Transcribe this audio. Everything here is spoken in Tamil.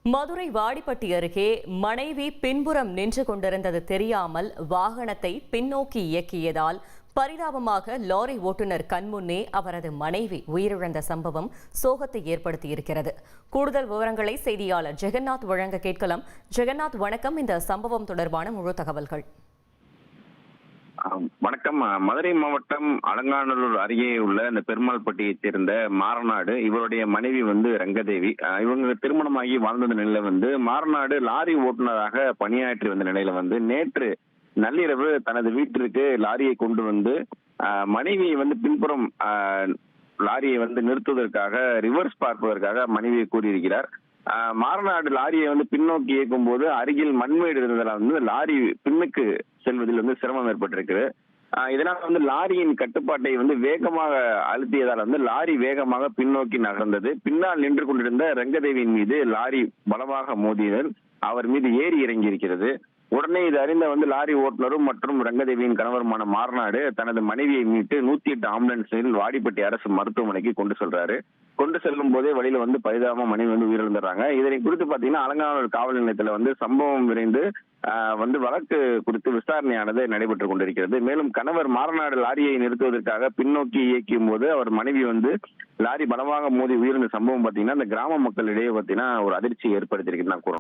மதுரை வாடிப்பட்டி அருகே மனைவி பின்புறம் நின்று கொண்டிருந்தது தெரியாமல் வாகனத்தை பின்னோக்கி இயக்கியதால் பரிதாபமாக லாரி ஓட்டுநர் கண்முன்னே அவரது மனைவி உயிரிழந்த சம்பவம் சோகத்தை ஏற்படுத்தியிருக்கிறது. கூடுதல் விவரங்களை செய்தியாளர் ஜெகநாத் வழங்க கேட்கலாம். ஜெகநாத், வணக்கம். இந்த சம்பவம் தொடர்பான முழு தகவல்கள். வணக்கம். மதுரை மாவட்டம் அலங்காநல்லூர் அருகே உள்ள இந்த பெருமாள்பட்டியைச் சேர்ந்த மாரநாடு, இவருடைய மனைவி ரங்கதேவி. இவங்க திருமணமாகி வாழ்ந்த நிலையில மாரநாடு லாரி ஓட்டுநராக பணியாற்றி வந்த நிலையில நேற்று நள்ளிரவு தனது வீட்டிற்கு லாரியை கொண்டு மனைவியை பின்புறம் லாரியை நிறுத்துவதற்காக ரிவர்ஸ் பார்ப்பதற்காக மனைவியை கூறியிருக்கிறார். மாரநாடு லாரியை பின்னோக்கி இயக்கும் போது அருகில் மண்மேடு இருந்ததால் லாரி பின்னுக்கு செல்வதில் சிரமம் ஏற்பட்டிருக்கு. இதனால் லாரியின் கட்டுப்பாட்டை வேகமாக அழுத்தியதால் லாரி வேகமாக பின்னோக்கி நகர்ந்தது. பின்னால் நின்று கொண்டிருந்த ரங்கதேவியின் மீது லாரி பலமாக மோதியதில் அவர் மீது ஏறி இறங்கி இருக்கிறது. உடனே இது அறிந்த லாரி ஓட்டுநரும் மற்றும் ரங்கதேவியின் கணவருமான மாரநாடு தனது மனைவியை மீட்டு 108 ஆம்புலன்ஸில் வாடிப்பட்டி அரசு மருத்துவமனைக்கு கொண்டு செல்றாரு. கொண்டு செல்லும் போதே வழியில பரிதாபமா மனைவி உயிரிழந்துடுறாங்க. இதனை குறித்து பாத்தீங்கன்னா அலங்காநல்லூர் காவல் நிலையத்துல சம்பவம் விரைந்து வழக்கு குறித்து விசாரணையானது நடைபெற்றுக் கொண்டிருக்கிறது. மேலும் கணவர் மாரநாடு லாரியை நிறுத்துவதற்காக பின்னோக்கி இயக்கும் போது அவர் மனைவி லாரி பலமாக மோதி உயிரிழந்த சம்பவம் பாத்தீங்கன்னா அந்த கிராம மக்களிடையே பாத்தீங்கன்னா ஒரு அதிர்ச்சி ஏற்படுத்தியிருக்குன்னு நான் கூறணும்.